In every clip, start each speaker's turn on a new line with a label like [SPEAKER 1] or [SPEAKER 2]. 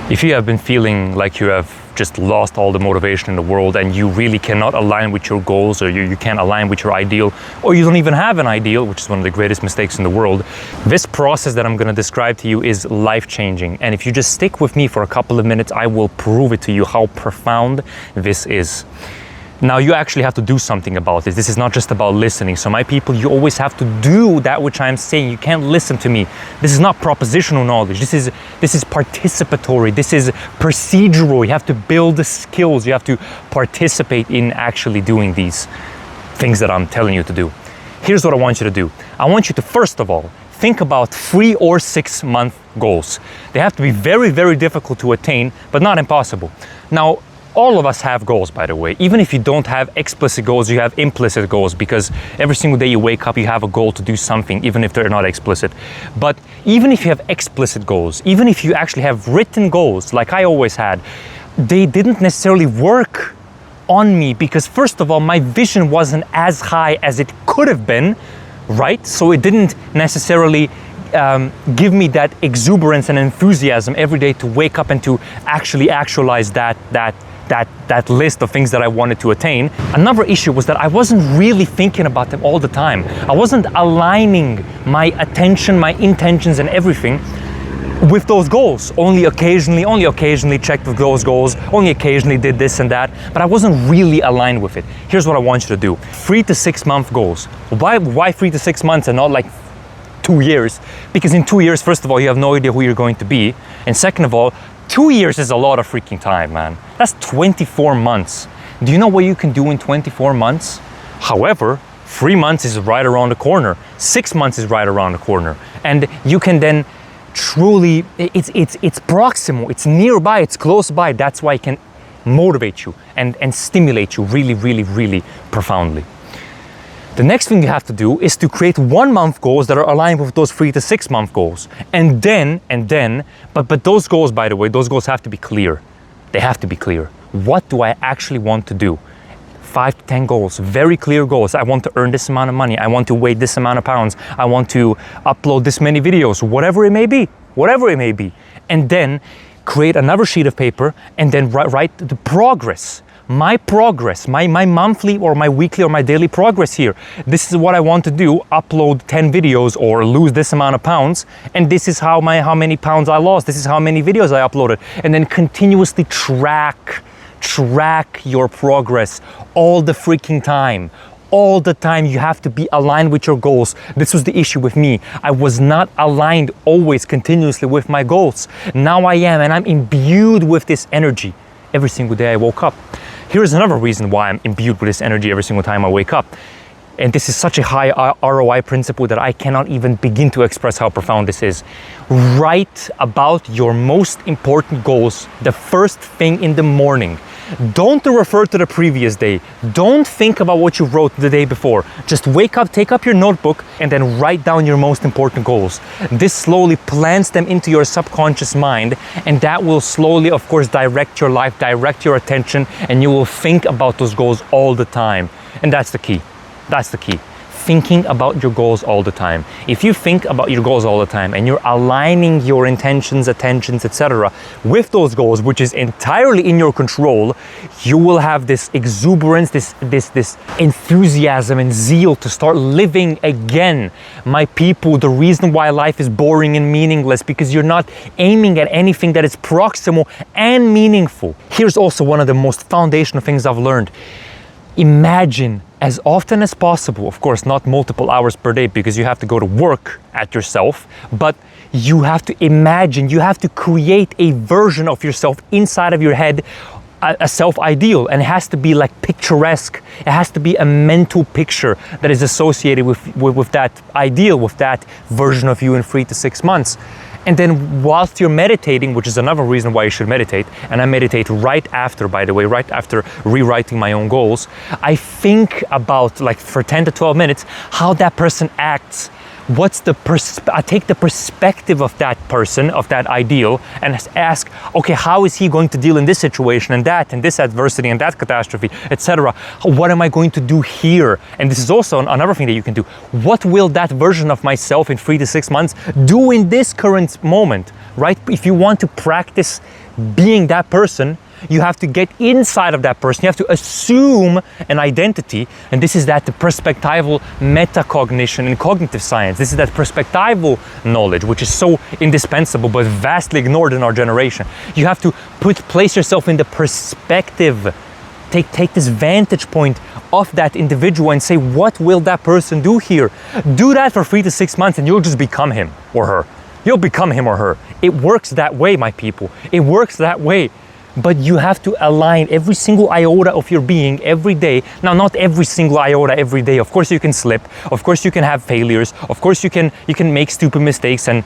[SPEAKER 1] If you have been feeling like you have just lost all the motivation in the world and you really cannot align with your goals, or you can't align with your ideal, or you don't even have an ideal, which is one of the greatest mistakes in the world, this process that I'm going to describe to you is life-changing. And if you just stick with me for a couple of minutes, I will prove it to you how profound this is. Now, you actually have to do something about this. This is not just about listening. So my people, you always have to do that which I'm saying. You can't listen to me. This is not propositional knowledge. This is participatory. This is procedural. You have to build the skills. You have to participate in actually doing these things that I'm telling you to do. Here's what I want you to do. I want you to, first of all, think about 3 or 6 month goals. They have to be very, very difficult to attain, but not impossible. Now, all of us have goals, by the way. Even if you don't have explicit goals, you have implicit goals, because every single day you wake up, you have a goal to do something, even if they're not explicit. But even if you have explicit goals, even if you actually have written goals, like I always had, they didn't necessarily work on me, because first of all, my vision wasn't as high as it could have been, right? So it didn't necessarily give me that exuberance and enthusiasm every day to wake up and to actually actualize that list of things that I wanted to attain. Another issue was that I wasn't really thinking about them all the time. I wasn't aligning my attention, my intentions and everything with those goals. Only occasionally checked with those goals, only occasionally did this and that, but I wasn't really aligned with it. Here's what I want you to do. 3 to 6 month goals. Why 3 to 6 months and not like 2 years? Because in 2 years, first of all, you have no idea who you're going to be. And second of all, 2 years is a lot of freaking time, man. That's 24 months. Do you know what you can do in 24 months? However, 3 months is right around the corner. 6 months is right around the corner. And you can then truly, it's proximal, it's nearby, it's close by. That's why it can motivate you and stimulate you really, really, really profoundly. The next thing you have to do is to create 1 month goals that are aligned with those 3 to 6 month goals. But those goals, by the way, those goals have to be clear. They have to be clear. What do I actually want to do? 5 to 10 goals, very clear goals. I want to earn this amount of money. I want to weigh this amount of pounds. I want to upload this many videos, whatever it may be. And then create another sheet of paper and then write the progress. My progress, my monthly or my weekly or my daily progress here. This is what I want to do, upload 10 videos or lose this amount of pounds. And this is how many pounds I lost. This is how many videos I uploaded. And then continuously track your progress all the freaking time. All the time you have to be aligned with your goals. This was the issue with me. I was not aligned always continuously with my goals. Now I am, and I'm imbued with this energy every single day I woke up. Here's another reason why I'm imbued with this energy every single time I wake up. And this is such a high ROI principle that I cannot even begin to express how profound this is. Write about your most important goals the first thing in the morning. Don't refer to the previous day. Don't think about what you wrote the day before. Just wake up, take up your notebook, and then write down your most important goals. This slowly plants them into your subconscious mind, and that will slowly, of course, direct your life, direct your attention, and you will think about those goals all the time. And that's the key. That's the key. Thinking about your goals all the time. If you think about your goals all the time and you're aligning your intentions, attentions, etc. with those goals, which is entirely in your control, you will have this exuberance, this enthusiasm and zeal to start living again. My people, the reason why life is boring and meaningless, because you're not aiming at anything that is proximal and meaningful. Here's also one of the most foundational things I've learned. Imagine as often as possible, of course not multiple hours per day because you have to go to work at yourself, but you have to imagine, you have to create a version of yourself inside of your head, a self-ideal, and it has to be like picturesque. It has to be a mental picture that is associated with that ideal, with that version of you in 3 to 6 months. And then whilst you're meditating, which is another reason why you should meditate, and I meditate right after, by the way, right after rewriting my own goals, I think about, like for 10 to 12 minutes, how that person acts I take the perspective of that person, of that ideal, and ask, okay, how is he going to deal in this situation and that, and this adversity and that catastrophe, etc. What am I going to do here? And this is also another thing that you can do. What will that version of myself in 3 to 6 months do in this current moment, right? If you want to practice being that person, you have to get inside of that person. You have to assume an identity. And this is that the perspectival metacognition in cognitive science. This is that perspectival knowledge, which is so indispensable, but vastly ignored in our generation. You have to place yourself in the perspective. Take this vantage point of that individual and say, what will that person do here? Do that for 3 to 6 months and you'll just become him or her. You'll become him or her. It works that way, my people. It works that way. But you have to align every single iota of your being every day. Now, not every single iota every day. Of course you can slip. Of course you can have failures. Of course you can make stupid mistakes and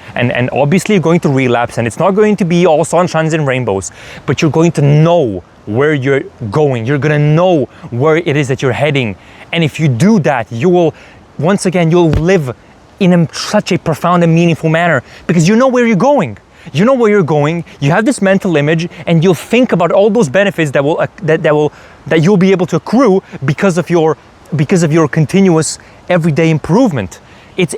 [SPEAKER 1] obviously you're going to relapse and it's not going to be all sunshines and rainbows. But you're going to know where you're going. You're going to know where it is that you're heading. And if you do that, you will, once again, you'll live in such a profound and meaningful manner because you know where you're going. You know where you're going, you have this mental image, and you'll think about all those benefits that you'll be able to accrue because of your continuous everyday improvement.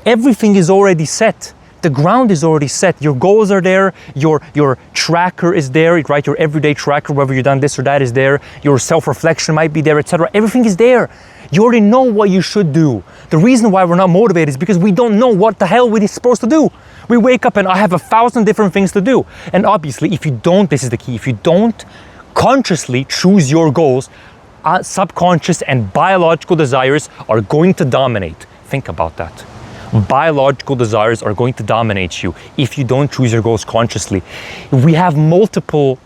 [SPEAKER 1] Everything is already set. The ground is already set. Your goals are there, your tracker is there, right? Your everyday tracker, whether you've done this or that, is there. Your self-reflection might be there, etc. Everything is there. You already know what you should do. The reason why we're not motivated is because we don't know what the hell we're supposed to do. We wake up and I have 1,000 different things to do. And obviously, if you don't, this is the key, if you don't consciously choose your goals, subconscious and biological desires are going to dominate. Think about that. Biological desires are going to dominate you if you don't choose your goals consciously. We have multiple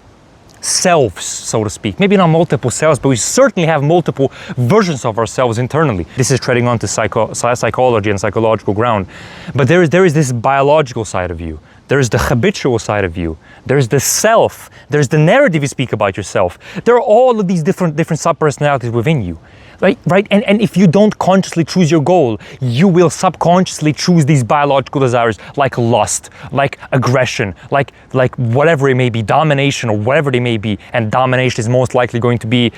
[SPEAKER 1] selves, so to speak. Maybe not multiple selves, but we certainly have multiple versions of ourselves internally. This is treading onto psychology and psychological ground. But there is this biological side of you. There's the habitual side of you. There's the self. There's the narrative you speak about yourself. There are all of these different sub-personalities within you. Right? And if you don't consciously choose your goal, you will subconsciously choose these biological desires like lust, like aggression, like whatever it may be, domination or whatever they may be. And domination is most likely going to be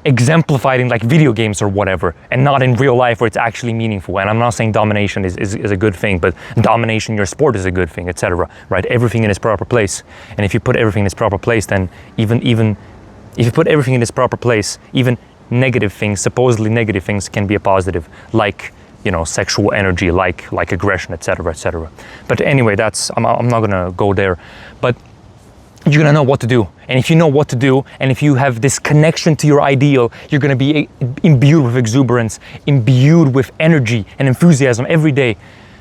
[SPEAKER 1] exemplified in like video games or whatever, and not in real life where it's actually meaningful. And I'm not saying domination is a good thing, but domination in your sport is a good thing, etc. Right? Everything in its proper place. And if you put everything in its proper place, then even if you put everything in its proper place, even negative things, supposedly negative things, can be a positive, like, you know, sexual energy, like aggression, etc., etc. But anyway, I'm not gonna go there. But you're gonna know what to do, and if you know what to do, and if you have this connection to your ideal, you're gonna be imbued with exuberance, imbued with energy and enthusiasm every day,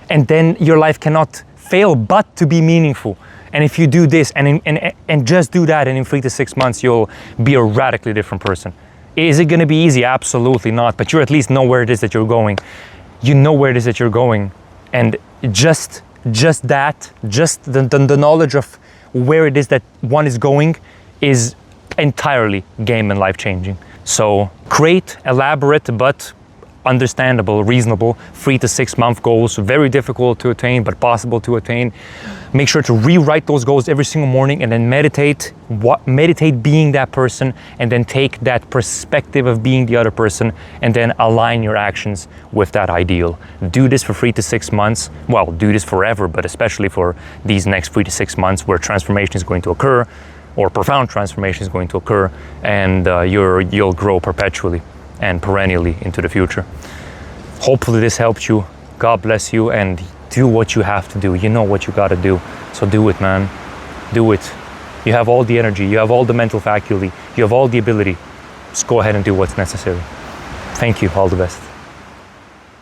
[SPEAKER 1] and then your life cannot fail but to be meaningful. And if you do this and just do that, and in 3 to 6 months, you'll be a radically different person. Is it going to be easy? Absolutely not. But you at least know where it is that you're going. You know where it is that you're going. And just the knowledge of where it is that one is going is entirely game and life changing. So create elaborate but understandable, reasonable 3 to 6 month goals. Very difficult to attain, but possible to attain. Make sure to rewrite those goals every single morning, and then meditate being that person, and then take that perspective of being the other person, and then align your actions with that ideal. Do this for 3 to 6 months. Well, do this forever, but especially for these next 3 to 6 months where transformation is going to occur, or profound transformation is going to occur, and you'll grow perpetually and perennially into the future. Hopefully this helped you. God bless you, and do what you have to do. You know what you got to do. So do it, man. Do it. You have all the energy. You have all the mental faculty. You have all the ability. Just go ahead and do what's necessary. Thank you. All the best.